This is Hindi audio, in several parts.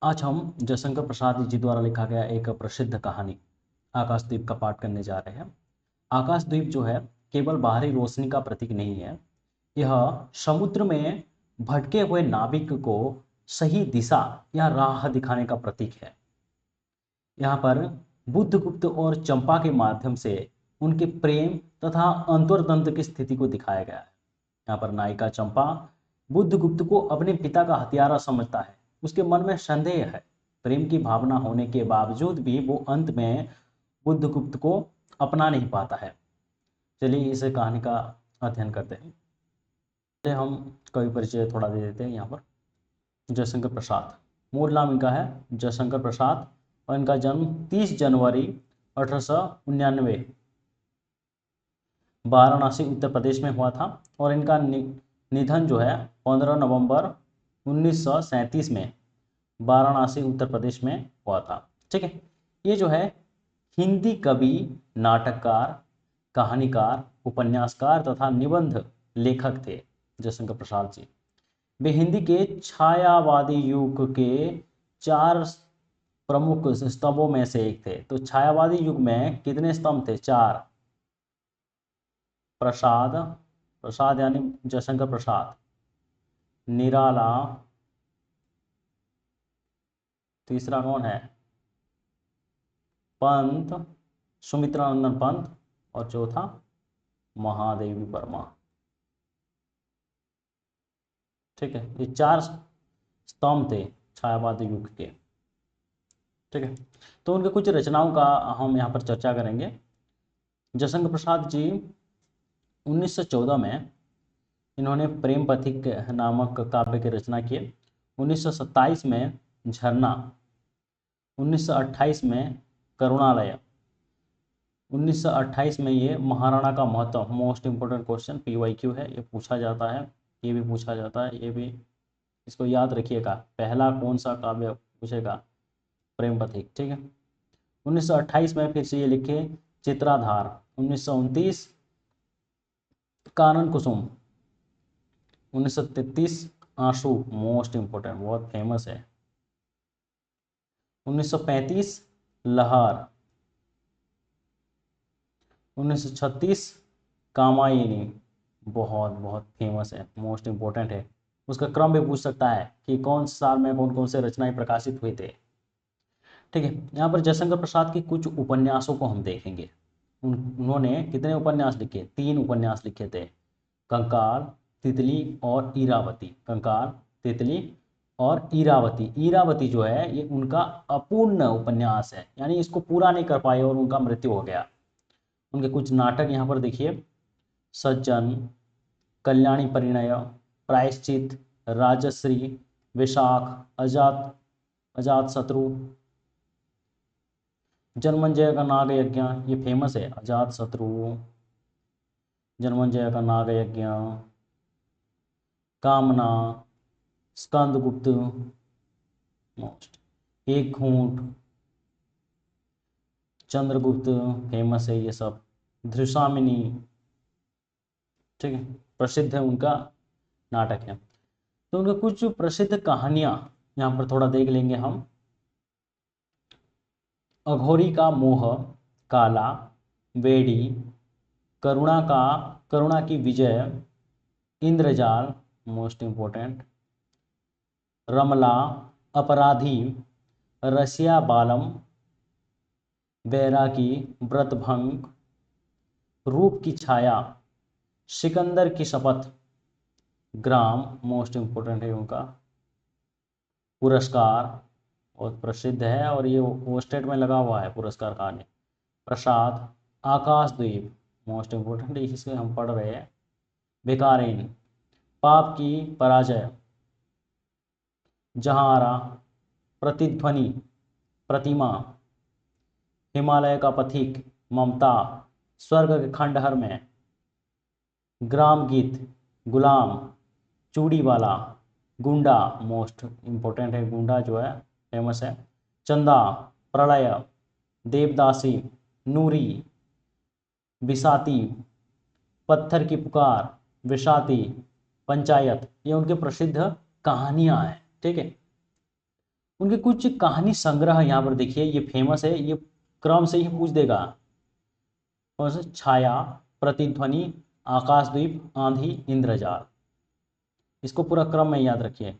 आज हम जयशंकर प्रसाद जी द्वारा लिखा गया एक प्रसिद्ध कहानी आकाशदीप का पाठ करने जा रहे हैं। आकाशदीप जो है केवल बाहरी रोशनी का प्रतीक नहीं है, यह समुद्र में भटके हुए नाविक को सही दिशा या राह दिखाने का प्रतीक है। यहाँ पर बुद्धगुप्त और चंपा के माध्यम से उनके प्रेम तथा अंतर्द्वंद की स्थिति को दिखाया गया है। यहाँ पर नायिका चंपा बुद्धगुप्त को अपने पिता का हत्यारा समझता है। उसके मन में संदेह है, प्रेम की भावना होने के बावजूद भी वो अंत में बुद्धगुप्त को अपना नहीं पाता है। चलिए इस कहानी का अध्ययन करते हैं। पहले हम कवि परिचय थोड़ा दे देते हैं। यहाँ पर जयशंकर प्रसाद, मूल नाम इनका है जयशंकर प्रसाद और इनका जन्म 30 जनवरी 1899 वाराणसी उत्तर प्रदेश में हुआ था और इनका निधन जो है 15 नवंबर 1937 में वाराणसी उत्तर प्रदेश में हुआ था। ठीक है, ये जो है हिंदी कवि, नाटककार, कहानीकार, उपन्यासकार तथा निबंध लेखक थे जयशंकर प्रसाद जी। वे हिंदी के छायावादी युग के 4 प्रमुख स्तंभों में से एक थे। तो छायावादी युग में कितने स्तंभ थे? 4। प्रसाद, प्रसाद यानी जयशंकर प्रसाद, निराला, तीसरा कौन है? पंत, सुमित्रानंदन पंत, और चौथा महादेवी वर्मा। ठीक है, ये 4 स्तंभ थे छायावादी युग के। ठीक है, तो उनके कुछ रचनाओं का हम यहाँ पर चर्चा करेंगे। जयशंकर प्रसाद जी 1914 में इन्होंने प्रेम पथिक नामक काव्य की रचना की। 1927 में झरना, 1928 में करुणालय, 1928 में ये महाराणा का महत्व, मोस्ट इंपोर्टेंट क्वेश्चन PYQ है, ये पूछा जाता है, ये भी पूछा जाता है, ये भी इसको याद रखिएगा। पहला कौन सा काव्य पूछेगा? प्रेम पथिक। ठीक है, 1928 में फिर से ये लिखे चित्राधार, 1929 कानन कुसुम, 1933 आंसू, मोस्ट इंपोर्टेंट, बहुत फेमस है, 1935 लहर, 1936 कामायनी, बहुत बहुत फेमस है, मोस्ट इंपोर्टेंट है। उसका क्रम भी पूछ सकता है कि कौन साल में कौन कौन से रचनाएं प्रकाशित हुए थे। ठीक है, यहाँ पर जयशंकर प्रसाद के कुछ उपन्यासों को हम देखेंगे। उन्होंने कितने उपन्यास लिखे? 3 उपन्यास लिखे थे, कंकाल, तितली और इरावती। कंकाल, तितली और इरावती। इरावती जो है ये उनका अपूर्ण उपन्यास है, यानी इसको पूरा नहीं कर पाए और उनका मृत्यु हो गया। उनके कुछ नाटक यहाँ पर देखिए, सज्जन, कल्याणी परिणय, प्रायश्चित, राजश्री, विशाख, अजात अजात शत्रु, जनमंजय का नाग यज्ञ, ये फेमस है, अजात शत्रु, जनमंजय का नाग यज्ञ, कामना, स्कंदगुप्त, मोस्ट, एक घूंट, चंद्रगुप्त, फेमस है ये सब, धृषामिनी। ठीक है, प्रसिद्ध है उनका नाटक है। तो उनके कुछ प्रसिद्ध कहानियां यहाँ पर थोड़ा देख लेंगे हम। अघोरी का मोह, काला, वेड़ी, करुणा की विजय, इंद्रजाल, मोस्ट इंपोर्टेंट, रमला, अपराधी, रसिया बालम, बैरागी, व्रतभंग, रूप की छाया, सिकंदर की शपथ, ग्राम, मोस्ट इंपोर्टेंट है उनका, पुरस्कार, बहुत प्रसिद्ध है और ये पोस्टेड में लगा हुआ है पुरस्कार कहानी, प्रसाद, आकाशद्वीप, मोस्ट इंपोर्टेंट, इसे हम पढ़ रहे हैं, भिकारिन, पाप की पराजय, जहारा, प्रतिध्वनि, प्रतिमा, हिमालय का पथिक, ममता, स्वर्ग के खंडहर में, ग्राम गीत, गुलाम, चूड़ी वाला, गुंडा, मोस्ट इंपोर्टेंट है, गुंडा जो है फेमस है, चंदा, प्रलय, देवदासी, नूरी, बिसाती, पत्थर की पुकार, विषाती, पंचायत, ये उनके प्रसिद्ध कहानियां हैं। ठीक है, उनके कुछ कहानी संग्रह यहाँ पर देखिए, ये फेमस है, ये क्रम से ही पूछ देगा। और छाया, प्रतिध्वनि, आकाशद्वीप, आंधी, इंद्रजाल। इसको पूरा क्रम में याद रखिए।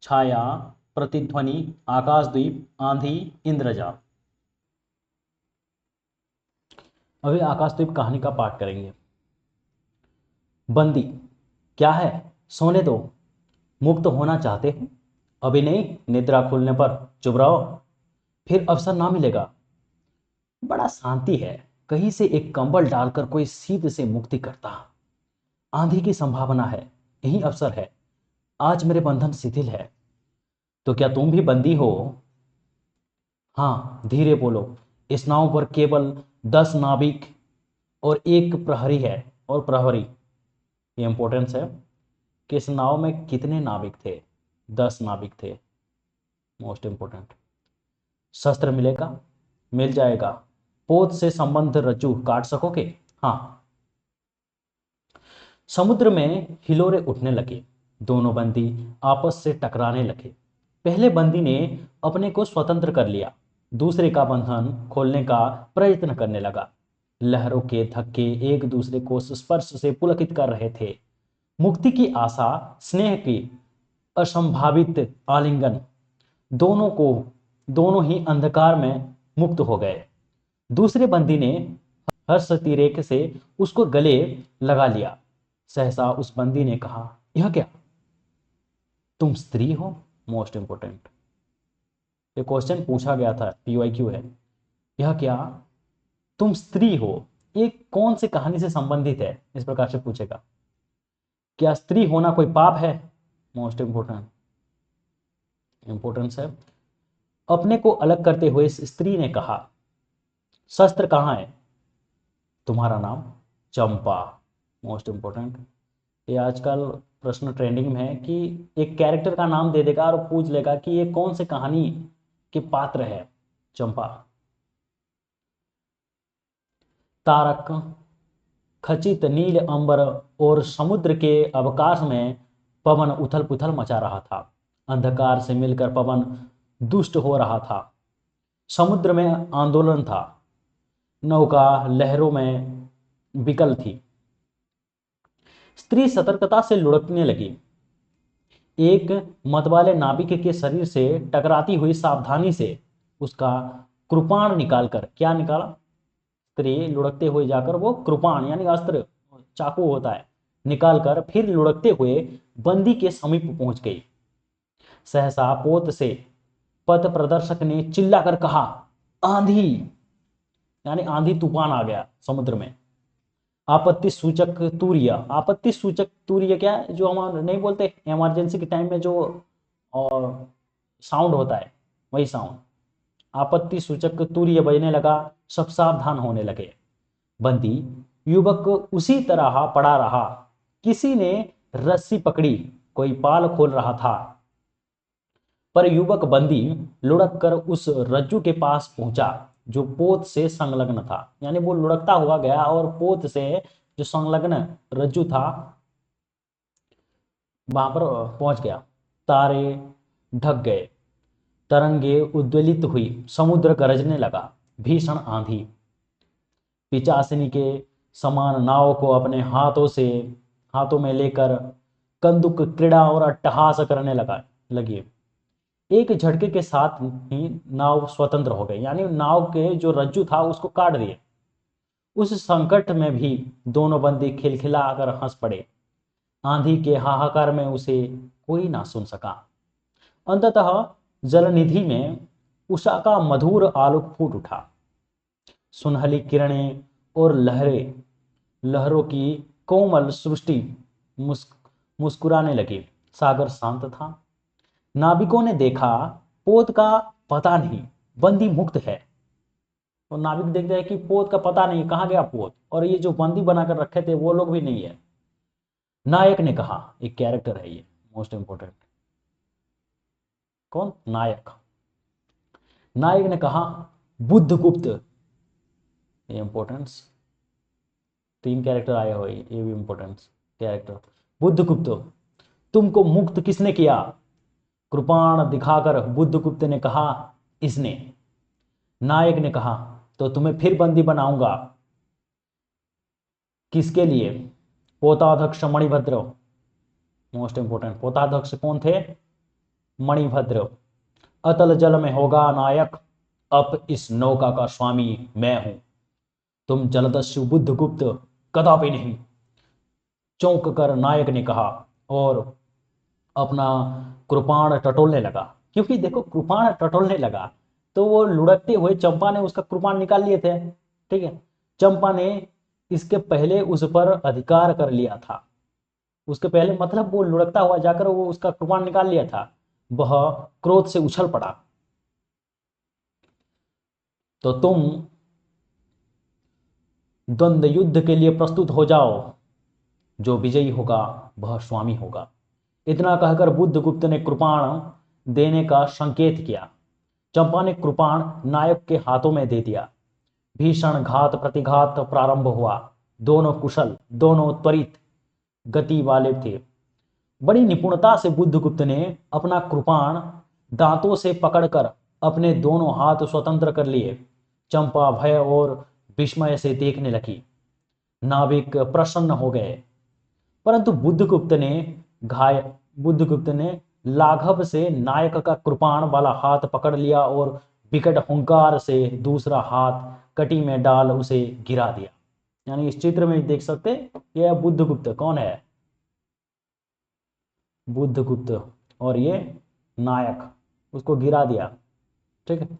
छाया, प्रतिध्वनि, आकाशद्वीप, आंधी, इंद्रजाल। अभी आकाशद्वीप कहानी का पाठ करेंगे। बंदी, क्या है, सोने दो, मुक्त होना चाहते हो? अभी नहीं, निद्रा खुलने पर चुप रहो, फिर अवसर ना मिलेगा। बड़ा शांति है, कहीं से एक कंबल डालकर कोई शीत से मुक्ति करता। आंधी की संभावना है, यही अवसर है। आज मेरे बंधन शिथिल है। तो क्या तुम भी बंदी हो? हाँ, धीरे बोलो। इस नाव पर केवल 10 नाविक और एक प्रहरी है। और प्रहरी, ये इंपॉर्टेंस है कि इस नाव में कितने नाविक थे? 10 नाविक थे, मोस्ट इंपॉर्टेंट। शस्त्र मिलेगा? मिल जाएगा। पोत से संबंध रज्जु काट सकोगे? हाँ। समुद्र में हिलोरे उठने लगे। दोनों बंदी आपस से टकराने लगे। पहले बंदी ने अपने को स्वतंत्र कर लिया, दूसरे का बंधन खोलने का प्रयत्न करने लगा। लहरों के धक्के एक दूसरे को स्पर्श से पुलकित कर रहे थे। मुक्ति की आशा, स्नेह की असंभावित आलिंगन, दोनों को दोनों ही अंधकार में मुक्त हो गए। दूसरे बंदी ने हर्षतिरेक से उसको गले लगा लिया। सहसा उस बंदी ने कहा, यह क्या, तुम स्त्री हो? मोस्ट इंपोर्टेंट, ये क्वेश्चन पूछा गया था, पीवाईक्यू है। यह क्या, तुम स्त्री हो, ये कौन सी कहानी से संबंधित है? इस प्रकार से पूछेगा। क्या स्त्री होना कोई पाप है? मोस्ट इंपोर्टेंट इंपोर्टेंस है। अपने को अलग करते हुए इस स्त्री ने कहा, शस्त्र कहाँ है? तुम्हारा नाम? चंपा। मोस्ट इंपोर्टेंट, ये आजकल प्रश्न ट्रेंडिंग में है कि एक कैरेक्टर का नाम दे देगा और पूछ लेगा कि ये कौन से कहानी के पात्र है। चंपा। तारक खचित नील अंबर और समुद्र के अवकाश में पवन उथल पुथल मचा रहा था। अंधकार से मिलकर पवन दुष्ट हो रहा था। समुद्र में आंदोलन था। नौका लहरों में विकल थी। स्त्री सतर्कता से लुढ़कने लगी। एक मतवाले नाविक के शरीर से टकराती हुई सावधानी से उसका कृपाण निकालकर, क्या निकाला? स्त्री लुढ़कते हुए जाकर वो कृपाण यानी अस्त्र, चाकू होता है, निकालकर फिर लुढ़कते हुए बंदी के समीप पहुंच गई। सहसा पोत से पथ प्रदर्शक ने चिल्लाकर कहा, आंधी, यानी आंधी तूफान आ गया समुद्र में। आपत्ति सूचक तूर्य, आपत्ति सूचक तूर्य क्या है? जो हम नहीं बोलते इमरजेंसी के टाइम में जो और साउंड होता है, वही साउंड। आपत्ति सूचक तूर्य बजने लगा। सब सावधान होने लगे। बंदी युवक उसी तरह पड़ा रहा। किसी ने रस्सी पकड़ी, कोई पाल खोल रहा था, पर युवक बंदी लुढ़क कर उस रज्जू के पास पहुंचा जो पोत से संलग्न था। यानी वो लुढ़कता हुआ गया और पोत से जो संलग्न रज्जू था वहां पर पहुंच गया। तारे ढक गए, तरंगे उद्वेलित हुई, समुद्र गरजने लगा। भीषण आंधी पिचासिनी के समान नाव को अपने हाथों में लेकर कंदुक क्रीड़ा और अट्टहास करने लगी। एक झटके के साथ ही नाव स्वतंत्र हो गई, यानी नाव के जो रज्जू था उसको काट दिए। उस संकट में भी दोनों बंदी खिलखिला कर हंस पड़े। आंधी के हाहाकार में उसे कोई ना सुन सका। अंततः जलनिधि में उषा का मधुर आलोक फूट उठा। सुनहली किरणें और लहरों की कोमल सृष्टि मुस्कुराने लगी। सागर शांत था। नाविकों ने देखा, पोत का पता नहीं, बंदी मुक्त है। और नाविक देखते हैं कि पोत का पता नहीं, कहाँ गया पोत, और ये जो बंदी बनाकर रखे थे वो लोग भी नहीं है। नायक ने कहा, एक कैरेक्टर है ये, मोस्ट इंपोर्टेंट। कौन? नायक। नायक ने कहा, बुद्धगुप्त, ये इंपॉर्टेंस, 3 कैरेक्टर आए हुए, ये भी इंपॉर्टेंस कैरेक्टर। बुद्धगुप्त, तुमको मुक्त किसने किया? कृपाण दिखाकर बुद्धगुप्त ने कहा, इसने। नायक ने कहा, तो तुम्हें फिर बंदी बनाऊंगा। किसके लिए? पोताध्यक्ष मणिभद्र। मोस्ट इंपोर्टेंट, पोताध्यक्ष कौन थे? मणिभद्र। अतल जल में होगा नायक, अब इस नौका का स्वामी मैं हूं, तुम जलदस्यु बुद्धगुप्त कदापि नहीं। चौंक कर नायक ने कहा और अपना कृपाण टटोलने लगा। क्योंकि देखो कृपाण टटोलने लगा तो वो लुढ़कते हुए चंपा ने उसका कृपाण निकाल लिए थे। ठीक है, चंपा ने इसके पहले उस पर अधिकार कर लिया था। उसके पहले मतलब वो लुढ़कता हुआ जाकर वो उसका कृपाण निकाल लिया था। वह क्रोध से उछल पड़ा। तो तुम द्वंद्व युद्ध के लिए प्रस्तुत हो जाओ, जो विजयी होगा वह स्वामी होगा। इतना कहकर बुद्धगुप्त ने कृपाण देने का संकेत किया। चंपा ने कृपाण नायक के हाथों में दे दिया। भीषण घात प्रतिघात प्रारंभ हुआ। दोनों कुशल, दोनों त्वरित गति वाले थे। बड़ी निपुणता से बुद्धगुप्त ने अपना कृपाण दांतों से पकड़कर अपने दोनों हाथ स्वतंत्र कर लिए। चंपा भय और विस्मय से देखने लगी। नाविक प्रसन्न हो गए, परंतु बुद्धगुप्त ने लाघव से नायक का कृपाण वाला हाथ पकड़ लिया और विकट हुंकार से दूसरा हाथ कटी में डाल उसे गिरा दिया। यानी इस चित्र में देख सकते, यह बुद्धगुप्त कौन है? बुद्धगुप्त, और ये नायक, उसको गिरा दिया। ठीक है,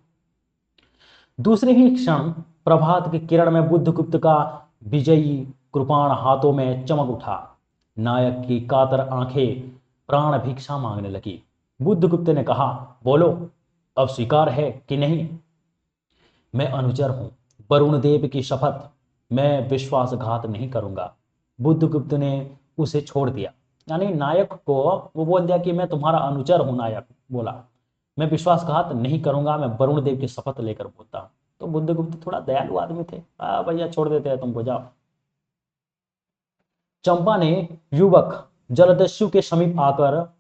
दूसरे ही क्षण प्रभात की किरण में बुद्धगुप्त का विजयी कृपाण हाथों में चमक उठा। नायक की कातर आंखें प्राण भिक्षा मांगने लगी। बुद्धगुप्त ने कहा, बोलो, अब स्वीकार है कि नहीं? मैं अनुचर हूं, वरुण देव की शपथ, मैं विश्वासघात नहीं करूंगा। बुद्धगुप्त ने उसे छोड़ दिया। यानी नायक को वो बोल दिया कि मैं तुम्हारा अनुचर हूं। नायक बोला, मैं विश्वासघात नहीं करूंगा, मैं वरुण देव की शपथ लेकर बोलता हूं। तो बुद्धगुप्त थोड़ा दयालु आदमी थे। भैया छोड़ देते हैं तुमको, जाओ। चंपा ने युवक जलदस्यु के समीप आकर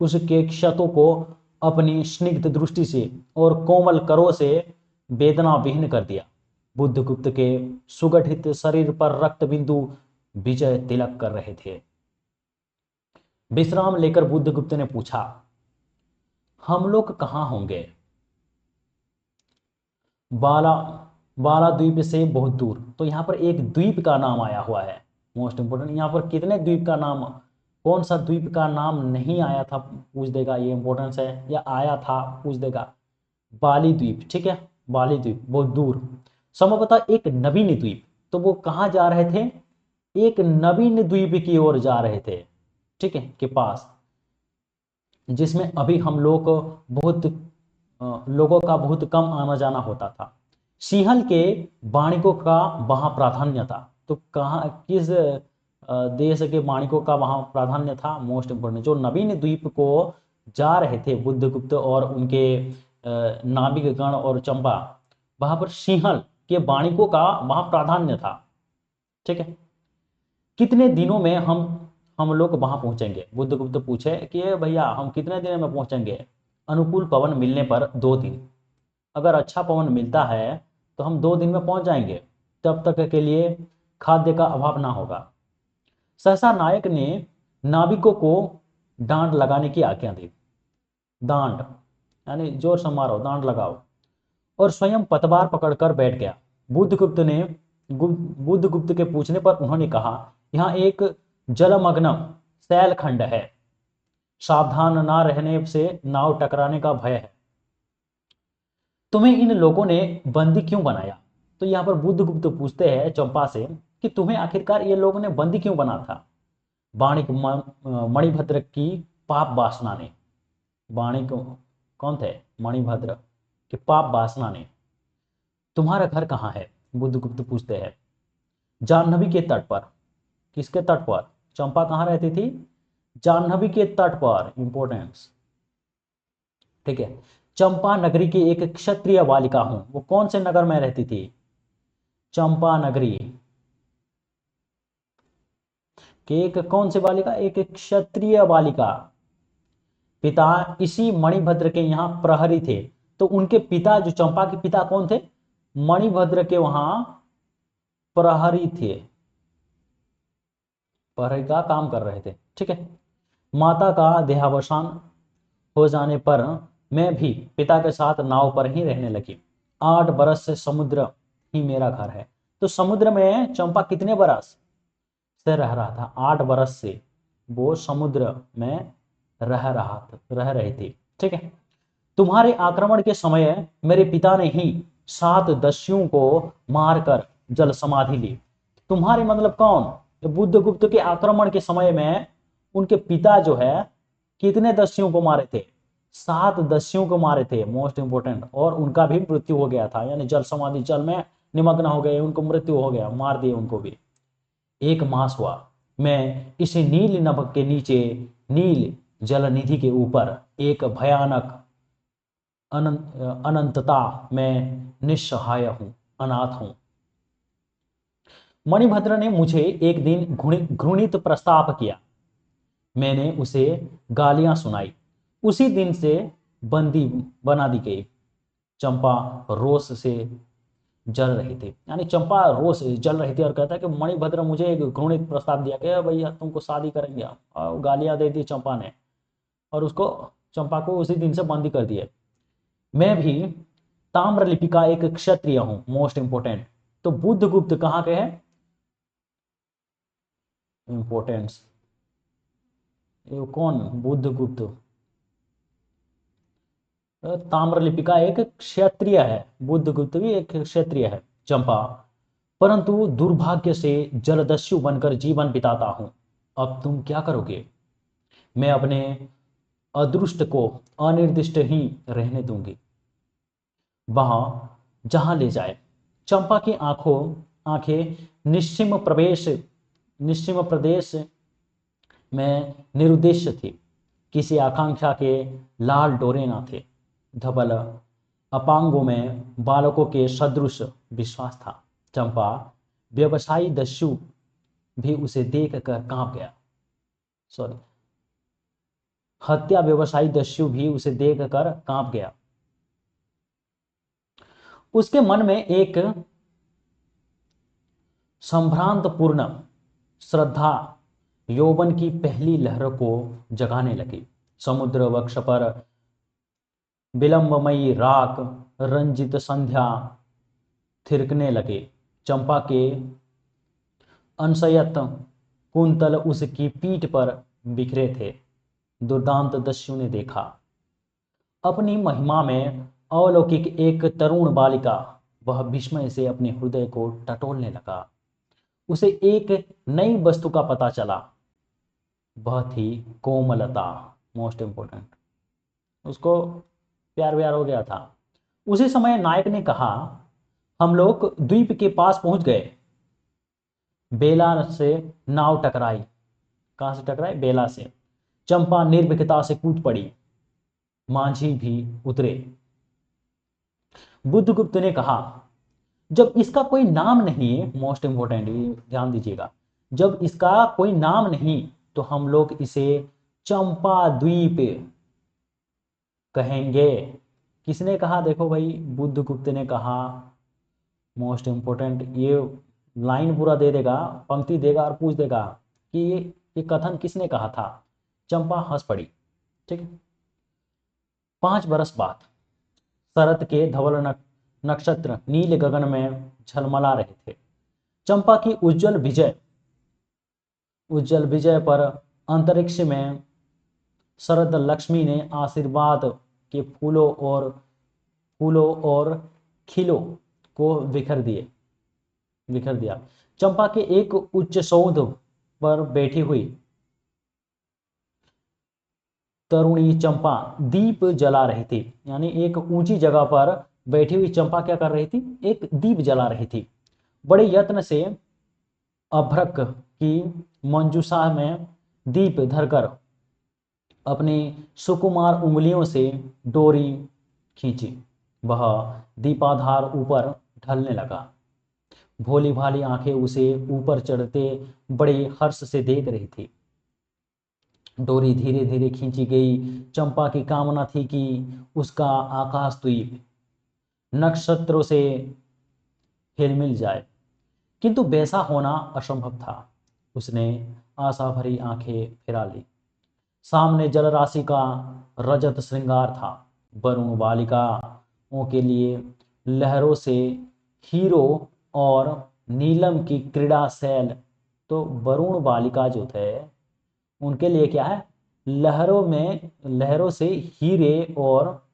उसके क्षतों को अपनी स्निग्ध दृष्टि से और कोमल करों से वेदना विहीन कर दिया। बुद्धगुप्त के सुगठित शरीर पर रक्त बिंदु विजय तिलक कर रहे थे। विश्राम लेकर बुद्धगुप्त ने पूछा, हम लोग कहाँ होंगे? बाला बाला द्वीप से बहुत दूर। तो यहाँ पर एक द्वीप का नाम आया हुआ है। मोस्ट इंपोर्टेंट, यहाँ पर कितने द्वीप का नाम, कौन सा द्वीप का नाम नहीं आया था पूछ देगा, ये इंपॉर्टेंस है, या आया था पूछ देगा। बाली द्वीप, ठीक है, बाली द्वीप बहुत दूर। संभवतः एक नवीन द्वीप। तो वो कहाँ जा रहे थे? एक नवीन द्वीप की ओर जा रहे थे, ठीक है, के पास, जिसमें अभी हम लोग बहुत लोगों का बहुत कम आना जाना होता था। सिंहल के वाणिकों का वहां प्राधान्य था। तो कहाँ, किस देश के वाणिकों का वहां प्राधान्य था? मोस्ट इंपोर्टेंट, जो नवीन द्वीप को जा रहे थे बुद्धगुप्त और उनके नाविक गण और चंपा, वहां पर सिंहल के वाणिकों का वहां प्राधान्य था। ठीक है, कितने दिनों में हम लोग वहां पहुंचेंगे? बुद्धगुप्त पूछे कि भैया हम कितने दिन में पहुंचेंगे? अनुकूल पवन मिलने पर 2 दिन। अगर अच्छा पवन मिलता है तो हम 2 दिन में पहुंच जाएंगे, तब तक के लिए खाद्य का अभाव ना होगा। सहसा नायक ने नाविकों को डांड लगाने की आज्ञा दी। डांड यानी जोर से मारो, डांड लगाओ, और स्वयं पतवार पकड़कर बैठ गया। बुद्धगुप्त के पूछने पर उन्होंने कहा, यहाँ एक जलमग्न शैलखंड है, सावधान ना रहने से नाव टकराने का भय है। तुम्हें इन लोगों ने बंदी क्यों बनाया? तो यहाँ पर बुद्धगुप्त पूछते हैं चंपा से कि तुम्हें आखिरकार ये लोगों ने बंदी क्यों बना था? मणिभद्र की पाप वासना ने, वाणिक कौन थे? मणिभद्र के पाप वासना ने। तुम्हारा घर कहाँ है? बुद्धगुप्त पूछते हैं। जाह्नवी के तट पर। किसके तट पर? चंपा कहाँ रहती थी? जाह्नवी के तट पर। इंपोर्टेंस, ठीक है। चंपा नगरी की एक क्षत्रिय बालिका हूं। वो कौन से नगर में रहती थी? चंपा नगरी की एक कौन सी बालिका? एक क्षत्रिय बालिका। पिता इसी मणिभद्र के यहाँ प्रहरी थे। तो उनके पिता, जो चंपा के पिता कौन थे? मणिभद्र के वहां प्रहरी थे, प्रहरी का काम कर रहे थे। ठीक है। माता का देहावसान हो जाने पर मैं भी पिता के साथ नाव पर ही रहने लगी। 8 बरस से समुद्र ही मेरा घर है। तो समुद्र में चंपा कितने बरस से रह रहा था? 8 बरस से वो समुद्र में रह रही थी। ठीक है। तुम्हारे आक्रमण के समय मेरे पिता ने ही 7 दस्युओं को मारकर जल समाधि ली। तुम्हारे मतलब कौन? बुद्धगुप्त के आक्रमण के समय में उनके पिता जो है कितने दस्युओं को मारे थे? 7 दस्युओं को मारे थे, मोस्ट इंपोर्टेंट। और उनका भी मृत्यु हो गया था, यानी जल समाधि, जल में निमग्न हो गए, उनको मृत्यु हो गया, मार दिए उनको भी। 1 मास हुआ मैं इसे नील नभक के नीचे, नील जल निधि के ऊपर एक भयानक अनंतता में निस्सहाय हूं, अनाथ हूं। मणिभद्र ने मुझे एक दिन घृणित प्रस्ताव किया। मैंने उसे गालियां सुनाई। उसी दिन से बंदी बना दी गई। चंपा रोष से जल रही थी, यानी चंपा रोष से जल रही थी और कहता है कि मणिभद्र मुझे एक घृणित प्रस्ताव दिया कि भैया तुमको शादी करेंगे। और गालियां दे दी चंपा ने, और उसको, चंपा को उसी दिन से बंदी कर दिया। मैं भी ताम्रलिपि का एक क्षत्रिय हूं, मोस्ट इंपोर्टेंट। तो बुद्धगुप्त कहाँ के हैं? इंपोर्टेंस, ये कौन? बुद्धगुप्त ताम्रलिपि का एक क्षत्रिय है, बुद्धगुप्त भी एक क्षत्रिय है। चंपा, परंतु दुर्भाग्य से जलदस्यु बनकर जीवन बिताता हूं। अब तुम क्या करोगे? मैं अपने अदृष्ट को अनिर्दिष्ट ही रहने दूंगी, वहां जहां ले जाए। चंपा की आंखें निश्चिम प्रदेश में निरुद्देश्य थी। किसी आकांक्षा के लाल डोरे न थे। धवल अपांगों में बालकों के सदृश विश्वास था। चंपा, व्यवसायी दस्यु भी उसे देख कर कांप गया। सॉरी, हत्या व्यवसायी दस्यु भी उसे देख कर कांप गया। उसके मन में एक संभ्रांतपूर्ण श्रद्धा यौवन की पहली लहर को जगाने लगी। समुद्र वक्ष पर विलंबमयी राख रंजित संध्या थिरकने लगे। चंपा के अंशयत कुंतल उसकी पीठ पर बिखरे थे। दुर्दांत दस्यु ने देखा, अपनी महिमा में अलौकिक एक तरुण बालिका। वह विस्मय से अपने हृदय को टटोलने लगा। उसे एक नई वस्तु का पता चला, वह थी कोमलता। मोस्ट इंपोर्टेंट, उसको प्यार व्यार हो गया था। उसी समय नायक ने कहा, हम लोग द्वीप के पास पहुंच गए। बेला से नाव टकराई। कहां से टकराई? बेला से। चंपा निर्भीकता से कूद पड़ी। मांझी भी उतरे। बुद्धगुप्त ने कहा, जब इसका कोई नाम नहीं है, मोस्ट इंपोर्टेंट ध्यान दीजिएगा, जब इसका कोई नाम नहीं तो हम लोग इसे चंपा द्वीप कहेंगे। किसने कहा? देखो भाई, बुद्धगुप्त ने कहा। मोस्ट इंपोर्टेंट, ये लाइन पूरा दे देगा, पंक्ति देगा और पूछ देगा कि ये कथन किसने कहा था। चंपा हंस पड़ी। ठीक है। 5 बरस बाद शरद के धवल नक्षत्र नील गगन में झलमला रहे थे। चंपा की उज्जवल विजय पर अंतरिक्ष में शरद लक्ष्मी ने आशीर्वाद के फूलों और खिलों को बिखर दिया। चंपा के एक उच्च सौध पर बैठी हुई तरुणी चंपा दीप जला रही थी। यानी एक ऊंची जगह पर बैठी हुई चंपा क्या कर रही थी? एक दीप जला रही थी। बड़े यत्न से अभ्रक की मंजूषा में दीप धरकर अपनी सुकुमार उंगलियों से डोरी खींची। वह दीपाधार ऊपर ढलने लगा। भोली भाली आंखें उसे ऊपर चढ़ते बड़े हर्ष से देख रही थी। डोरी धीरे धीरे खींची गई। चंपा की कामना थी कि उसका आकाश द्वीप नक्षत्रों से हिलमिल जाए, किंतु वैसा होना असंभव था। उसने आशा भरी आंखें फिरा ली। सामने जलराशि का रजत श्रृंगार था। वरुण बालिकाओं के लिए लहरों से हीरो और नीलम की क्रीड़ा शैल। तो वरुण बालिका जो थे उनके लिए क्या है, लहरों से हीरे और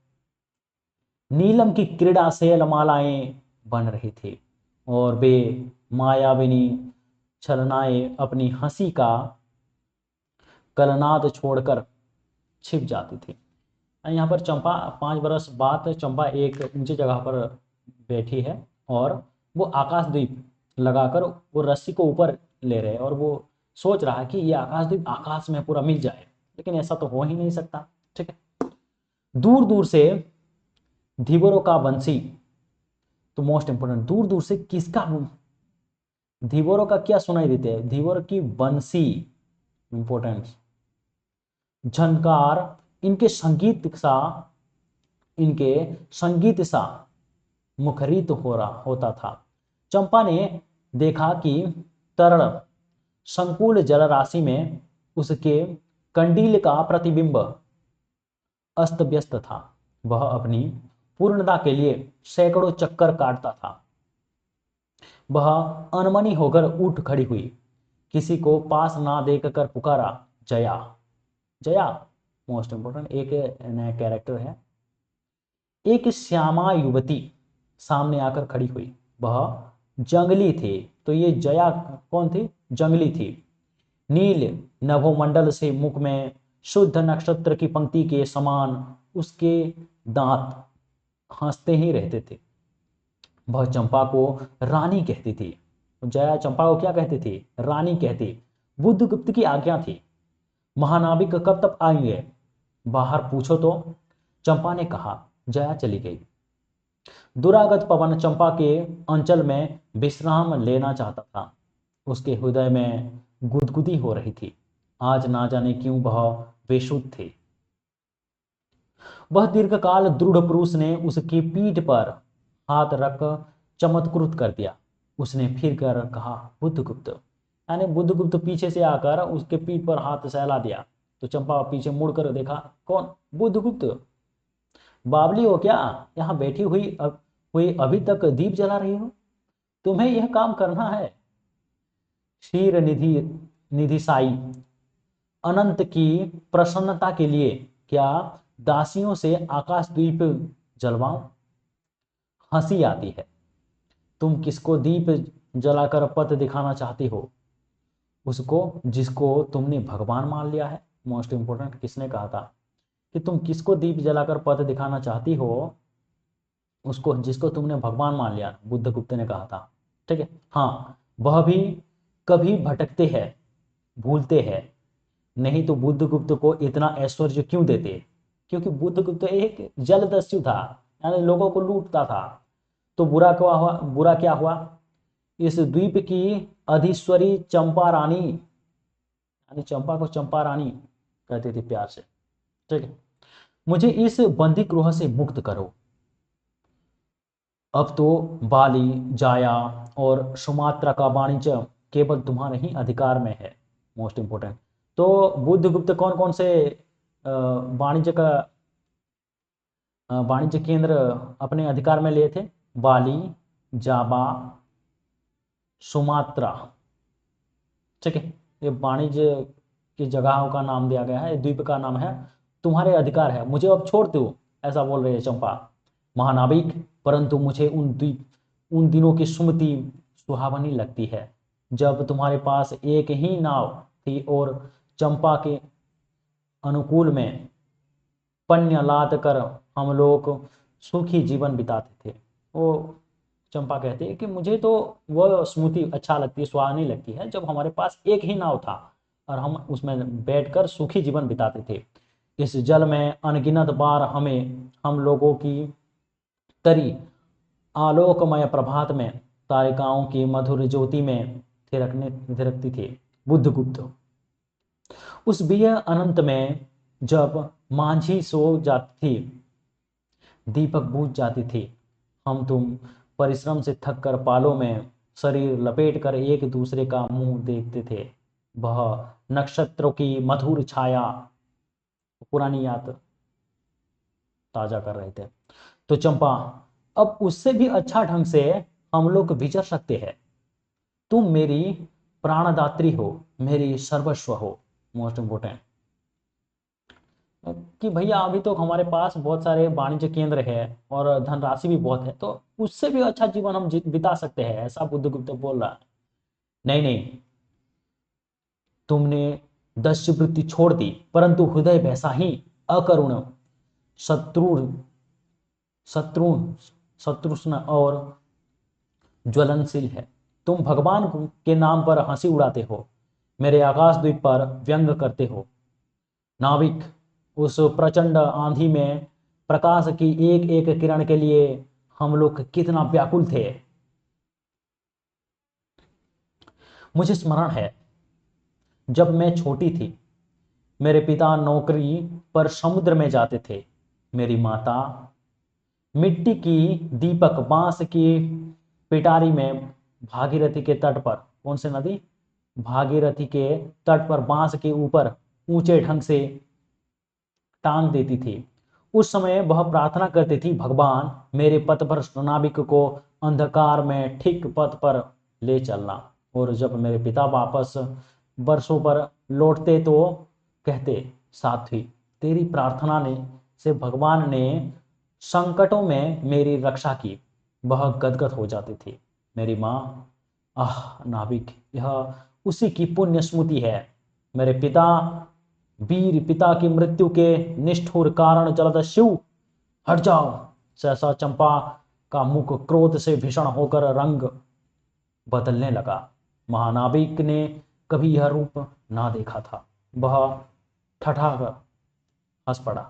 नीलम की क्रीड़ा शैल मालाएं बन रही थी, और वे मायाविनी छलनाएं अपनी हंसी का कलनाद छोड़कर छिप जाती थी। यहाँ पर चंपा 5 बरस बाद चंपा एक ऊंची जगह पर बैठी है और वो आकाशदीप लगाकर वो रस्सी को ऊपर ले रहे हैं और वो सोच रहा है कि ये आकाशदीप आकाश में पूरा मिल जाए, लेकिन ऐसा तो हो ही नहीं सकता। ठीक है। दूर दूर से धीवरों का बंसी, तो मोस्ट इंपोर्टेंट, दूर दूर से किसका, धीवरों का क्या सुनाई देते हैं, धीवर की बंसी, इंपोर्टेंस, झनकार इनके संगीत सा मुखरित हो रहा होता था। चंपा ने देखा कि तरल संकुल जलराशि में उसके कंडील का प्रतिबिंब अस्त व्यस्त था। वह अपनी पूर्णता के लिए सैकड़ों चक्कर काटता था। वह अनमनी होकर उठ खड़ी हुई, किसी को पास ना देखकर पुकारा, जया जया। मोस्ट इंपोर्टेंट एक नया कैरेक्टर है। एक श्यामा युवती सामने आकर खड़ी हुई। वह जंगली थी। तो ये जया कौन थी, जंगली थी। नील नभोमंडल से मुख में शुद्ध नक्षत्र की पंक्ति के समान उसके दांत हंसते ही रहते थे। वह चंपा को रानी कहती थी। जया चंपा को क्या कहती थी, रानी कहती। बुद्धगुप्त की आज्ञा थी, महानाविक कब तक आएंगे, बाहर पूछो तो, चंपा ने कहा। जया चली गई। दुरागत पवन चंपा के अंचल में विश्राम लेना चाहता था। उसके हृदय में गुदगुदी हो रही थी। आज ना जाने क्यों वह बेसुध थी। वह दीर्घकाल दृढ़ पुरुष ने उसकी पीठ पर हाथ रख चमत्कृत कर दिया। उसने फिर कर कहा, बुद्धगुप्त। यानी बुद्धगुप्त पीछे से आकर उसके पीठ पर हाथ सहला दिया। तो चंपा पीछे मुड़कर देखा, कौन, बुद्धगुप्त। बावली हो क्या, यहाँ बैठी हुई अभी तक दीप जला रही हो, तुम्हें यह काम करना है। क्षीर निधि साई, अनंत की प्रसन्नता के लिए क्या दासियों से आकाशदीप जलवाऊं। हंसी आती है। तुम किसको दीप जलाकर पथ दिखाना चाहती हो, उसको जिसको तुमने भगवान मान लिया है। मोस्ट इंपोर्टेंट, किसने कहा था कि तुम किसको दीप जलाकर पथ दिखाना चाहती हो, उसको जिसको तुमने भगवान मान लिया, बुद्धगुप्त ने कहा था। ठीक है। हाँ, वह भी कभी भटकते हैं, भूलते हैं, नहीं तो बुद्धगुप्त को इतना ऐश्वर्य क्यों देते, क्योंकि बुद्धगुप्त एक जलदस्यु था, यानी लोगों को लूटता था। तो बुरा क्या हुआ, इस द्वीप की अधीश्वरी चंपा रानी, यानी चंपा को चंपा रानी कहती थी प्यार से। ठीक है। मुझे इस बंदी गृह से मुक्त करो। अब तो बाली, जाया और सुमात्रा का वाणिज्य केवल तुम्हारे ही अधिकार में है। मोस्ट इंपोर्टेंट, तो बुद्धगुप्त कौन कौन से वाणिज्य केंद्र अपने अधिकार में लिए थे, बाली, जाबा, सुमात्रा। ठीक है। ये वाणिज्य की जगहों का नाम दिया गया है, द्वीप का नाम है, तुम्हारे अधिकार है, मुझे अब छोड़ दो, ऐसा बोल रही है चंपा। महानाविक, परंतु मुझे उन दिनों की स्मृति सुहावनी लगती है जब तुम्हारे पास एक ही नाव थी और चंपा के अनुकूल में पन्य लाद कर हम लोग सुखी जीवन बिताते थे। वो चंपा कहती है कि मुझे तो वह स्मृति अच्छा लगती है, सुहावनी लगती है, जब हमारे पास एक ही नाव था और हम उसमें बैठकर सुखी जीवन बिताते थे। इस जल में अनगिनत बार हम लोगों की तरी आलोकमय प्रभात में तारिकाओं की मधुर ज्योति में थिरकती थी। बुद्धगुप्त, उस बिय अनंत में जब मांझी सो जाती थी, दीपक बुझ जाती थी, हम तुम परिश्रम से थक कर पालों में शरीर लपेट कर एक दूसरे का मुंह देखते थे। वह नक्षत्रों की मधुर छाया, पुरानी याद ताजा कर रहे थे। तो चंपा, अब उससे भी अच्छा ढंग से हम लोग विचर सकते हैं। तुम मेरी प्राणदात्री हो, मेरी सर्वस्व हो। मोस्ट इम्पोर्टेंट कि भैया अभी तो हमारे पास बहुत सारे वाणिज्य केंद्र है और धनराशि भी बहुत है, तो उससे भी अच्छा जीवन हम बिता सकते हैं, ऐसा बुद्धगुप्त बोल रहा है। नहीं नहीं, तुमने दस्युवृत्ति छोड़ दी, परंतु हृदय वैसा ही अकरुण, शत्रु शत्रु शत्रुष्ण और ज्वलनशील है। तुम भगवान के नाम पर हंसी उड़ाते हो, मेरे आकाशद्वीप पर व्यंग करते हो। नाविक, उस प्रचंड आंधी में प्रकाश की एक एक किरण के लिए हम लोग कितना व्याकुल थे। मुझे स्मरण है, जब मैं छोटी थी, मेरे पिता नौकरी पर समुद्र में जाते थे। मेरी माता मिट्टी की दीपक बांस की पिटारी में भागीरथी के तट पर, कौन से नदी, भागीरथी के तट पर बांस के ऊपर ऊंचे ढंग से टांग देती थी। उस समय वह प्रार्थना करती थी, भगवान मेरे पथभ्रष्ट नाविक को अंधकार में ठीक पथ पर ले चलना। और जब मेरे पिता वापस वर्षों पर लौटते तो कहते, साध्वी, तेरी प्रार्थना ने से भगवान ने संकटों में मेरी रक्षा की। वह गदगद हो जाती थी। मेरी माँ, आह नाविक, यह उसी की पुण्य स्मृति है। मेरे पिता, वीर पिता की मृत्यु के निष्ठुर कारण जलदस्यु, हट जाओ। सहसा चंपा का मुख क्रोध से भीषण होकर रंग बदलने लगा। महानाविक ने कभी यह रूप ना देखा था। वह ठठाकर हंस पड़ा।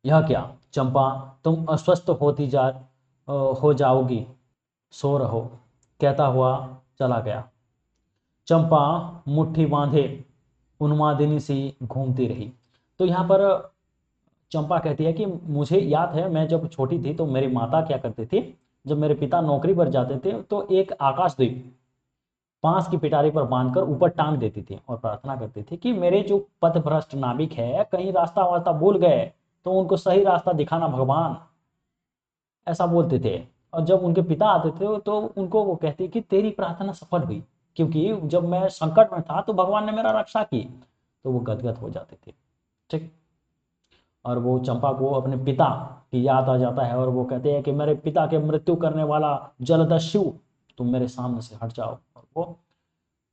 यह क्या चंपा, तुम अस्वस्थ हो जाओगी, सो रहो, कहता हुआ चला गया। चंपा मुट्ठी बांधे उन्मादिनी सी घूमती रही। तो यहाँ पर चंपा कहती है कि मुझे याद है, मैं जब छोटी थी तो मेरी माता क्या करती थी, जब मेरे पिता नौकरी पर जाते थे तो एक आकाशद्वीप बांस की पिटारी पर बांधकर ऊपर टांग देती थी और प्रार्थना करती थी कि मेरे जो पथभ्रष्ट नाविक है कहीं रास्ता वास्ता भूल गए तो उनको सही रास्ता दिखाना भगवान, ऐसा बोलते थे। और जब उनके पिता आते थे तो उनको वो कहते कि तेरी प्रार्थना सफल हुई, क्योंकि जब मैं संकट में था तो भगवान ने मेरा रक्षा की। तो वो गदगद हो जाते थे। ठीक। और वो चंपा को अपने पिता की याद आ जाता है और वो कहते हैं कि मेरे पिता के मृत्यु करने वाला जलदस्यु, तुम मेरे सामने से हट जाओ। और वो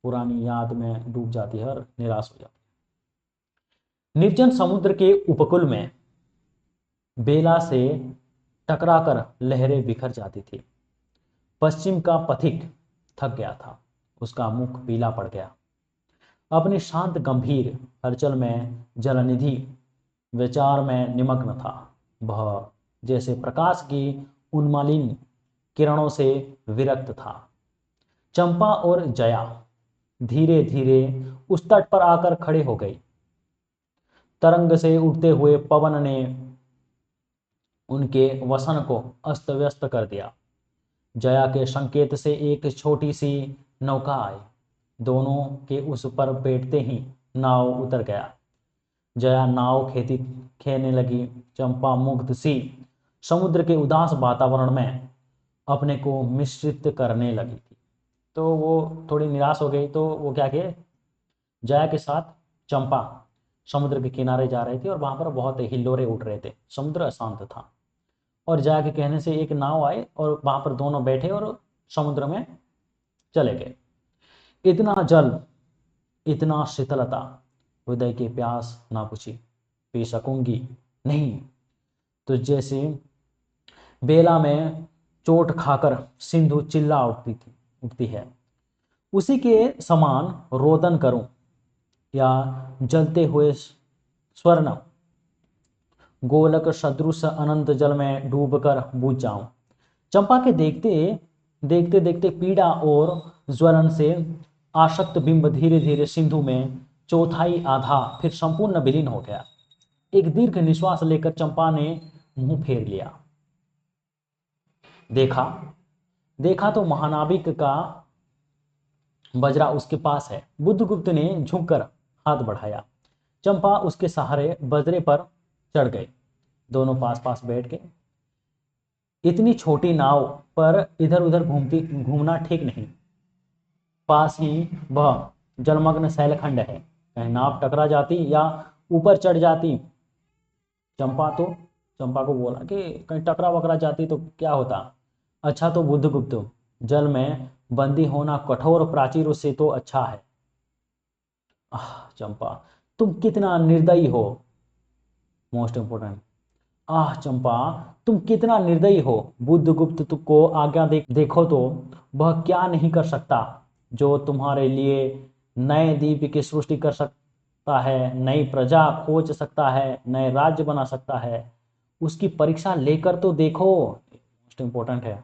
पुरानी याद में डूब जाती है और निराश हो जाती है। निर्जन समुद्र के उपकूल में बेला से टकराकर लहरें बिखर जाती थी। पश्चिम का पथिक थक गया था, उसका मुख पीला पड़ गया। अपनी शांत गंभीर हलचल में जलनिधि विचार में निमग्न था। वह जैसे प्रकाश की उन्मलिन किरणों से विरक्त था। चंपा और जया धीरे धीरे उस तट पर आकर खड़े हो गई। तरंग से उठते हुए पवन ने उनके वसन को अस्त व्यस्त कर दिया। जया के संकेत से एक छोटी सी नौका आई। दोनों के उस पर बैठते ही नाव उतर गया। जया नाव खेती खेने लगी। चंपा मुग्ध सी समुद्र के उदास वातावरण में अपने को मिश्रित करने लगी थी। तो वो थोड़ी निराश हो गई, तो वो क्या किए, जया के साथ चंपा समुद्र के किनारे जा रहे थे और वहां पर बहुत हिल्लोरे उठ रहे थे, समुद्र अशांत था। और जया के कहने से एक नाव आए और वहां पर दोनों बैठे और समुद्र में चले गए। इतना जल, इतना शीतलता, हृदय की प्यास ना बुझी, पी सकूंगी नहीं। तो जैसे बेला में चोट खाकर सिंधु चिल्ला उठती है, उसी के समान रोदन करूं या जलते हुए स्वर्ण गोलक सदृश अनंत जल में डूबकर बुझ जाऊं। चंपा के देखते देखते देखते पीड़ा और ज्वलन से आसक्त बिंब धीरे धीरे सिंधु में चौथाई आधा, फिर संपूर्ण विलीन हो गया। एक दीर्घ निश्वास लेकर चंपा ने मुंह फेर लिया। देखा देखा तो महानाविक का बजरा उसके पास है। बुद्धगुप्त ने झुककर हाथ बढ़ाया। चंपा उसके सहारे बजरे पर चढ़ गए। दोनों पास पास बैठ गए। इतनी छोटी नाव पर इधर उधर घूमना ठीक नहीं। पास ही वह जलमग्न शैलखंड है, कहीं नाव टकरा जाती या ऊपर चढ़ जाती। चंपा को बोला कि कहीं टकरा वकरा जाती तो क्या होता। अच्छा तो बुद्धगुप्त, जल में बंदी होना कठोर प्राचीरों से तो अच्छा है। चंपा, तुम कितना निर्दयी हो। मोस्ट इंपोर्टेंट, चंपा, तुम कितना निर्दयी हो। बुद्धगुप्त तुमको आज्ञा देखो तो वह क्या नहीं कर सकता जो तुम्हारे लिए नए द्वीप की सृष्टि कर सकता है, नई प्रजा खोज सकता है, नए राज्य बना सकता है। उसकी परीक्षा लेकर तो देखो। मोस्ट इंपोर्टेंट है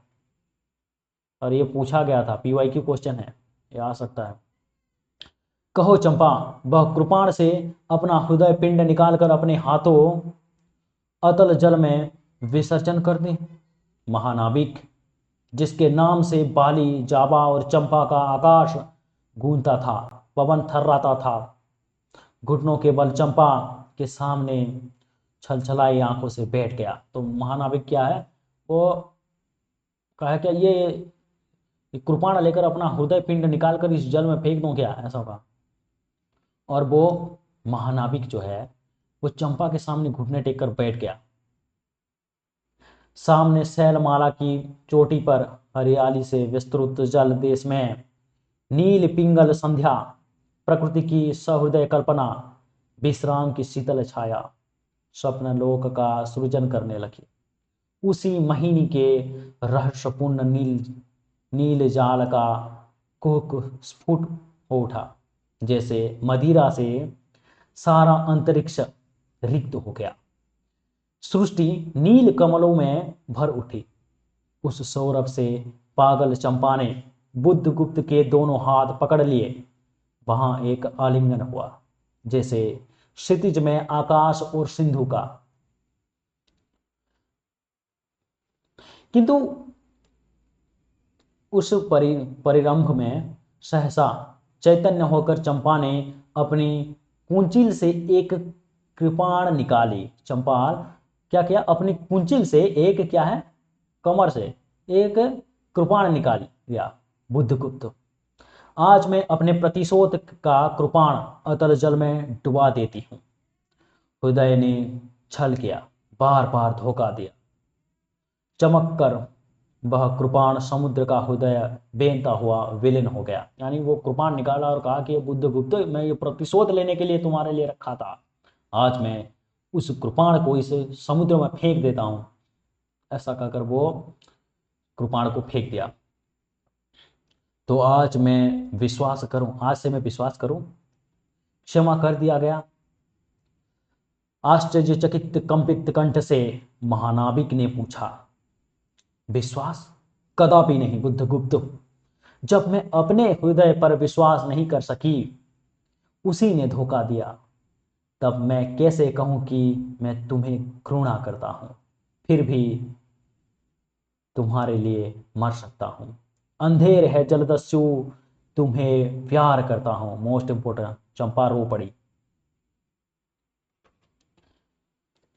और ये पूछा गया था, PYQ क्वेश्चन है, ये आ सकता है। कहो चंपा, वह कृपाण से अपना हृदय पिंड निकालकर अपने हाथों अतल जल में विसर्जन कर दे। महानाविक, जिसके नाम से बाली, जावा और चंपा का आकाश गूंजता था, पवन थर्राता था, घुटनों के बल चंपा के सामने छलछलाई आंखों से बैठ गया। तो महानाविक क्या है, वो कहा क्या ये कृपाण लेकर अपना हृदय पिंड निकालकर इस जल में फेंक दूं क्या, ऐसा कहा। और वो महानाविक जो है वो चंपा के सामने घुटने टेक कर बैठ गया। सामने शैलमाला की चोटी पर हरियाली से विस्तृत जल देश में नील पिंगल संध्या, प्रकृति की सहृदय कल्पना, विश्राम की शीतल छाया स्वप्न लोक का सृजन करने लगी। उसी महीने के रहस्यपूर्ण नील जाल का कुहक स्फुट हो उठा, जैसे मदिरा से सारा अंतरिक्ष रिक्त हो गया। सृष्टि नील कमलों में भर उठी। उस सौरभ से पागल चंपा ने बुद्धगुप्त के दोनों हाथ पकड़ लिए। वहां एक आलिंगन हुआ, जैसे क्षितिज में आकाश और सिंधु का। किंतु उस परिरंभ में सहसा चैतन्य होकर चंपा ने अपनी कुंचिल से एक कृपाण निकाली। चंपा क्या किया, अपनी कुंचिल से एक क्या है, कमर से एक कृपाण निकाल लिया। बुद्धगुप्त, आज मैं अपने प्रतिशोध का कृपाण अतल जल में डुबा देती हूं। हृदय ने छल किया, बार बार धोखा दिया। चमक कर वह कृपाण समुद्र का हृदय बेनता हुआ विलीन हो गया। यानी वो कृपाण निकाला और कहा कि बुद्धगुप्त, मैं ये प्रतिशोध लेने के लिए तुम्हारे लिए रखा था, आज मैं उस कृपाण को इस समुद्र में फेंक देता हूं। ऐसा कहकर वो कृपाण को फेंक दिया। तो आज से मैं विश्वास करूं, क्षमा कर दिया गया। आश्चर्यचकित कंपित कंठ से महानाविक ने पूछा। विश्वास? कदापि नहीं बुद्धगुप्त। जब मैं अपने हृदय पर विश्वास नहीं कर सकी, उसी ने धोखा दिया, तब मैं कैसे कहूं कि मैं तुम्हें घृणा करता हूं। फिर भी तुम्हारे लिए मर सकता हूं। अंधेर है जलदस्यु, तुम्हें प्यार करता हूं। मोस्ट इंपोर्टेंट, चंपा रो पड़ी।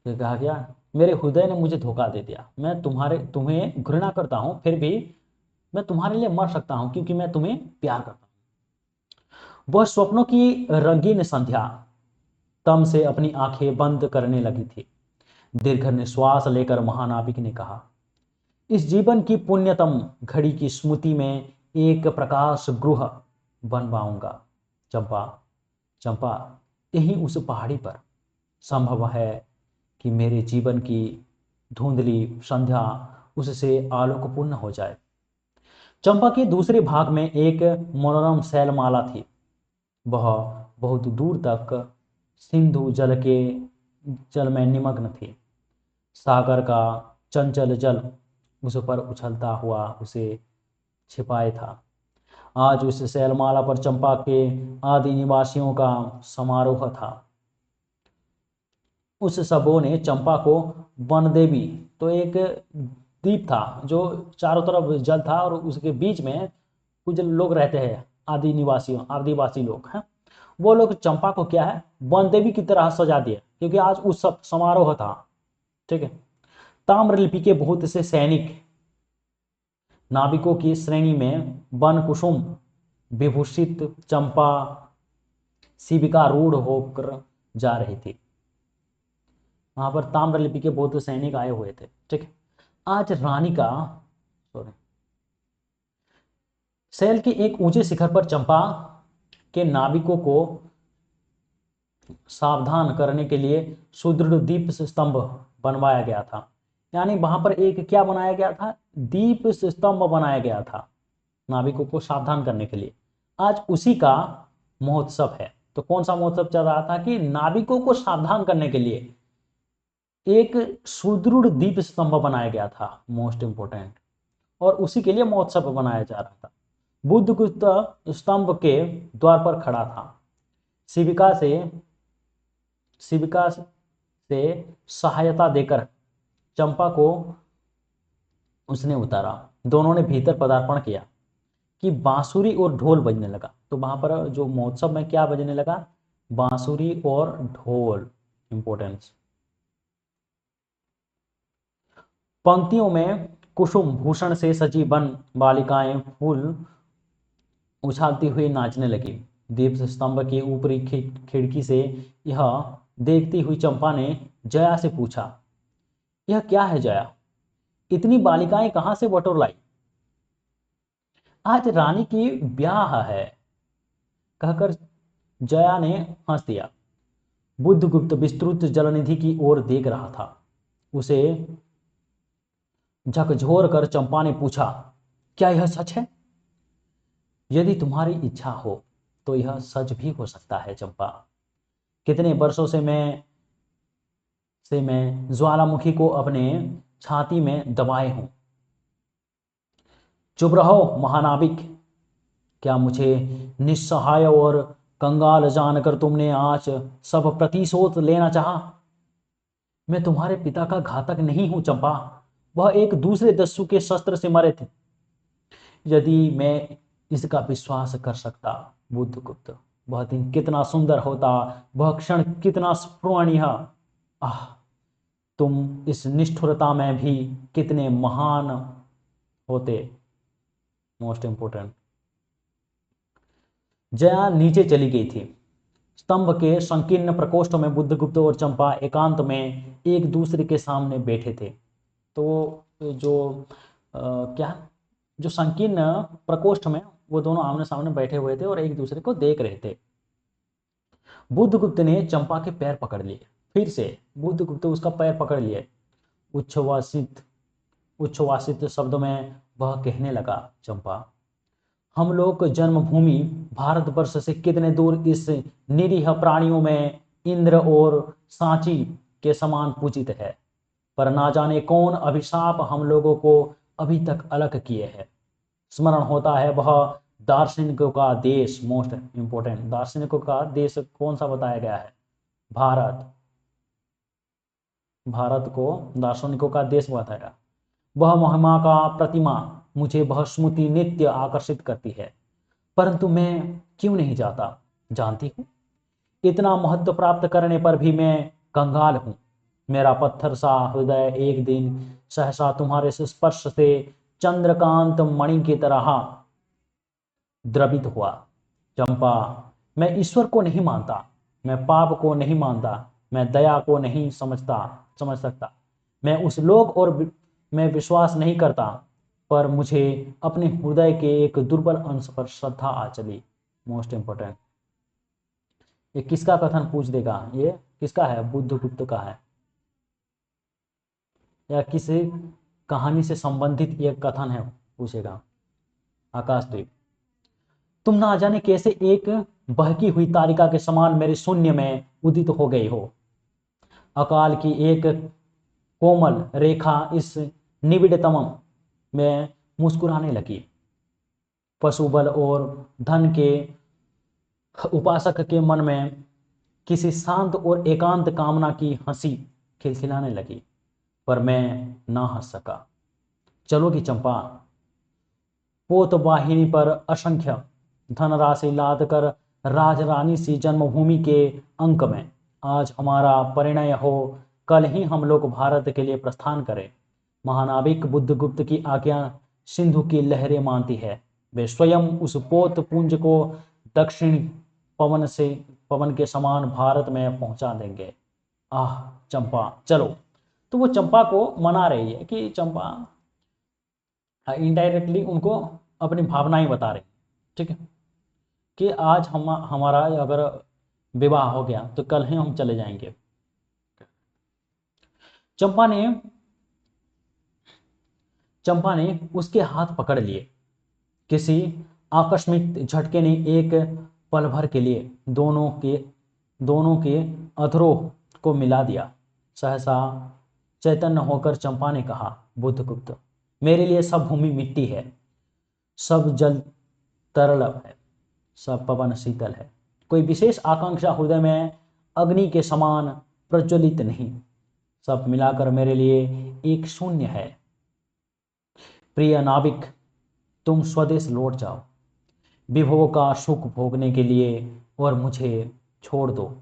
फिर कहा गया, मेरे हृदय ने मुझे धोखा दे दिया, मैं तुम्हें घृणा करता हूं, फिर भी मैं तुम्हारे लिए मर सकता हूं क्योंकि मैं तुम्हें प्यार करता हूं। वह स्वप्नों की रंगीन संध्या तम से अपनी आंखें बंद करने लगी थी। दीर्घ निश्वास लेकर महानाविक ने कहा, इस जीवन की पुण्यतम घड़ी की स्मृति में एक प्रकाश गृह बनवाऊंगा। चंपा, चंपा, यही उस पहाड़ी पर संभव है कि मेरे जीवन की धुंधली संध्या उससे आलोकपूर्ण हो जाए। चंपा के दूसरे भाग में एक मनोरम शैलमाला थी। वह बहुत दूर तक सिंधु जल में निमग्न थी। सागर का चंचल जल उस पर उछलता हुआ उसे छिपाए था। आज उस शैलमाला पर चंपा के आदि निवासियों का समारोह था। उस सबों ने चंपा को वनदेवी, तो एक द्वीप था जो चारों तरफ जल था और उसके बीच में कुछ लोग रहते हैं, आदिवासी लोग हैं। वो लोग चंपा को क्या है, वनदेवी की तरह सजा दिया, क्योंकि आज उत्सव समारोह था। ठीक है। ताम्रलिपि के बहुत से सैनिक नाविकों की श्रेणी में वन कुसुम विभूषित चंपा शिविका रूढ़ होकर जा रही थी। वहां पर ताम्रलिपि के बौद्ध सैनिक आए हुए थे। ठीक है। आज रानी का सॉरी शैल के एक ऊंचे शिखर पर चंपा के नाविकों को सावधान करने के लिए सुदृढ़ दीप स्तंभ बनवाया गया था। यानी वहां पर एक क्या बनाया गया था, दीप स्तंभ बनाया गया था नाविकों को सावधान करने के लिए। आज उसी का महोत्सव है। तो कौन सा महोत्सव चल रहा था कि नाविकों को सावधान करने के लिए एक सुदृढ़ दीप स्तंभ बनाया गया था, मोस्ट इंपोर्टेंट, और उसी के लिए महोत्सव बनाया जा रहा था। बुद्धगुप्त स्तंभ के द्वार पर खड़ा था। शिविका से सहायता देकर चंपा को उसने उतारा। दोनों ने भीतर पदार्पण किया कि बांसुरी और ढोल बजने लगा। तो वहां पर जो महोत्सव में क्या बजने लगा, बांसुरी और ढोल, इंपोर्टेंस। पंक्तियों में कुसुम भूषण से सजी वन बालिकाएं फूल उछालती हुई नाचने लगी। दीप स्तंभ की ऊपरी खिड़की से यह देखती हुई चंपा ने जया से पूछा, यह क्या है जया, इतनी बालिकाएं कहां से बटोर लाई? आज रानी की ब्याह है, कहकर जया ने हंस दिया। बुद्धगुप्त विस्तृत जलनिधि की ओर देख रहा था। उसे झकझोर कर चंपा ने पूछा, क्या यह सच है? यदि तुम्हारी इच्छा हो तो यह सच भी हो सकता है चंपा। कितने वर्षों से मैं ज्वालामुखी को अपने छाती में दबाए हूं। चुप रहो महानाविक, क्या मुझे निस्सहाय और कंगाल जानकर तुमने आज सब प्रतिशोध लेना चाहा? मैं तुम्हारे पिता का घातक नहीं हूं चंपा, वह एक दूसरे दस्यु के शस्त्र से मरे थे। यदि मैं इसका विश्वास कर सकता बुद्धगुप्त, वह दिन कितना सुंदर होता, वह क्षण कितना स्मरणीय। आह, तुम इस निष्ठुरता में भी कितने महान होते। Most important. जया नीचे चली गई थी। स्तंभ के संकीर्ण प्रकोष्ठ में बुद्धगुप्त और चंपा एकांत में एक दूसरे के सामने बैठे थे। तो जो क्या जो संकीर्ण प्रकोष्ठ में वो दोनों आमने सामने बैठे हुए थे और एक दूसरे को देख रहे थे। बुद्धगुप्त ने चंपा के पैर पकड़ लिए। फिर से बुद्धगुप्त उसका पैर पकड़ लिए। उच्छ्वासित उच्छ्वासित शब्दों में वह कहने लगा, चंपा, हम लोग जन्मभूमि भारतवर्ष से कितने दूर इस निरीह प्राणियों में इंद्र और सांची के समान पूजित है, पर ना जाने कौन अभिशाप हम लोगों को अभी तक अलग किए हैं। स्मरण होता है वह दार्शनिकों का देश, मोस्ट इंपोर्टेंट, दार्शनिकों का देश कौन सा बताया गया है, भारत। भारत को दार्शनिकों का देश बताया। वह महिमा का प्रतिमा मुझे वह स्मृति नित्य आकर्षित करती है, परंतु मैं क्यों नहीं जाता जानती हूँ। इतना महत्व प्राप्त करने पर भी मैं कंगाल हूँ। मेरा पत्थर सा हृदय एक दिन सहसा तुम्हारे स्पर्श से चंद्रकांत मणि की तरह द्रवित हुआ। चंपा, मैं ईश्वर को नहीं मानता, मैं पाप को नहीं मानता, मैं दया को नहीं समझ सकता, मैं उस लोक और मैं विश्वास नहीं करता, पर मुझे अपने हृदय के एक दुर्बल अंश पर श्रद्धा आ चली। Most important. ये किसका कथन पूछ देगा, ये किसका है, बुद्धगुप्त का है, या किसी कहानी से संबंधित ये कथन है पूछेगा। आकाशदीप, तुम ना जाने कैसे एक बहकी हुई तारिका के समान मेरे शून्य में उदित हो गई हो। अकाल की एक कोमल रेखा इस निबिड़तम में मुस्कुराने लगी। पशुबल और धन के उपासक के मन में किसी शांत और एकांत कामना की हंसी खिलखिलाने लगी, पर मैं ना हंस सका। चलोगी चंपा? पोतवाहिनी पर असंख्य धनराशि लाद कर राज रानी सी जन्मभूमि के अंक में आज हमारा परिणय हो, कल ही हम लोग भारत के लिए प्रस्थान करें। महानाविक बुद्धगुप्त की आज्ञा सिंधु की लहरें मानती है। वे स्वयं उस पोत पुंज को दक्षिण पवन के समान भारत में पहुंचा देंगे। आह चंपा चलो। तो वो चंपा को मना रही है कि चंपा इनडायरेक्टली उनको अपनी भावनाएं बता रही, ठीक है, कि आज हमारा अगर विवाह हो गया तो कल ही हम चले जाएंगे। चंपा ने उसके हाथ पकड़ लिए। किसी आकस्मिक झटके ने एक पल भर के लिए दोनों के अधरों को मिला दिया। सहसा चैतन्य होकर चंपा ने कहा, बुद्धगुप्त, मेरे लिए सब भूमि मिट्टी है, सब जल तरल है, सब पवन शीतल है। कोई विशेष आकांक्षा हृदय में अग्नि के समान प्रज्वलित नहीं। सब मिलाकर मेरे लिए एक शून्य है। प्रिय नाविक, तुम स्वदेश लौट जाओ विभव का सुख भोगने के लिए और मुझे छोड़ दो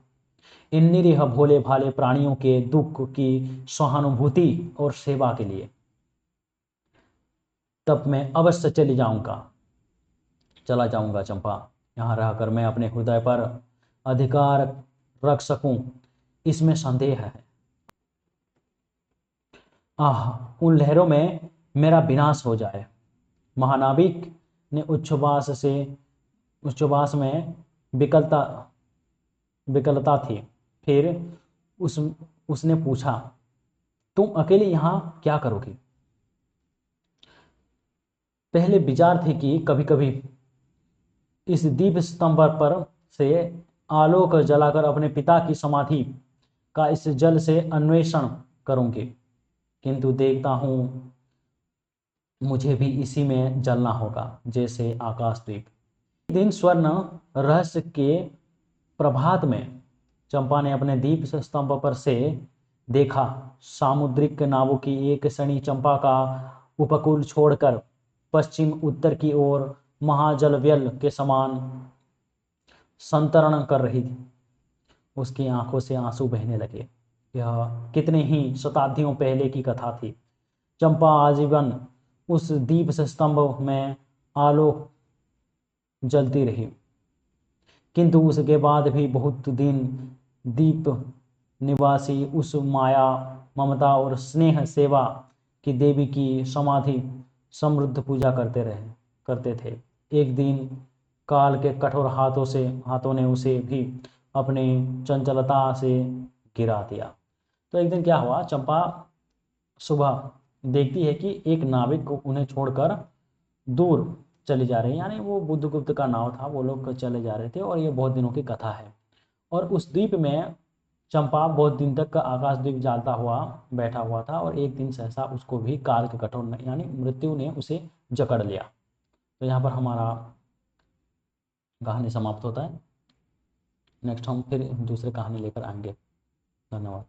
इन निरीह भोले भाले प्राणियों के दुख की सहानुभूति और सेवा के लिए। तब मैं अवश्य चला जाऊंगा चंपा। यहाँ रहकर मैं अपने हृदय पर अधिकार रख सकूं, इसमें संदेह है। आह, उन लहरों में मेरा विनाश हो जाए। महानाविक ने उच्छ्वास में विकलता थी। फिर उसने पूछा, तुम अकेले यहाँ क्या करोगी? पहले विचार थे कि कभी कभी इस दीप स्तंभ पर से आलोक जलाकर अपने पिता की समाधि का इस जल से अन्वेषण करूंगी, किंतु देखता हूं मुझे भी इसी में जलना होगा जैसे आकाशदीप। दिन स्वर्ण रहस्य के प्रभात में चंपा ने अपने दीप स्तंभ पर से देखा। सामुद्रिक नावों की एक सणी चंपा का उपकूल छोड़कर पश्चिम उत्तर की ओर महाजलव्यल के समान संतरण कर रही थी। उसकी आंखों से आंसू बहने लगे। यह कितने ही शताब्दियों पहले की कथा थी। चंपा आजीवन उस दीप स्तंभ में आलोक जलती रही, किंतु उसके बाद भी बहुत दिन दीप निवासी उस माया, ममता और स्नेह सेवा की देवी की समाधि समृद्ध पूजा करते थे। एक दिन काल के कठोर हाथों ने उसे भी अपनी चंचलता से गिरा दिया। तो एक दिन क्या हुआ, चंपा सुबह देखती है कि एक नाविक उन्हें छोड़कर दूर चली जा रही है, यानी वो बुद्धगुप्त का नाव था, वो लोग चले जा रहे थे और ये बहुत दिनों की कथा है। और उस द्वीप में चंपा बहुत दिन तक आकाशदीप जालता हुआ बैठा हुआ था और एक दिन सहसा उसको भी काल के कठोर यानी मृत्यु ने उसे जकड़ लिया। तो यहाँ पर हमारा कहानी समाप्त होता है। नेक्स्ट हम फिर दूसरे कहानी लेकर आएंगे। धन्यवाद।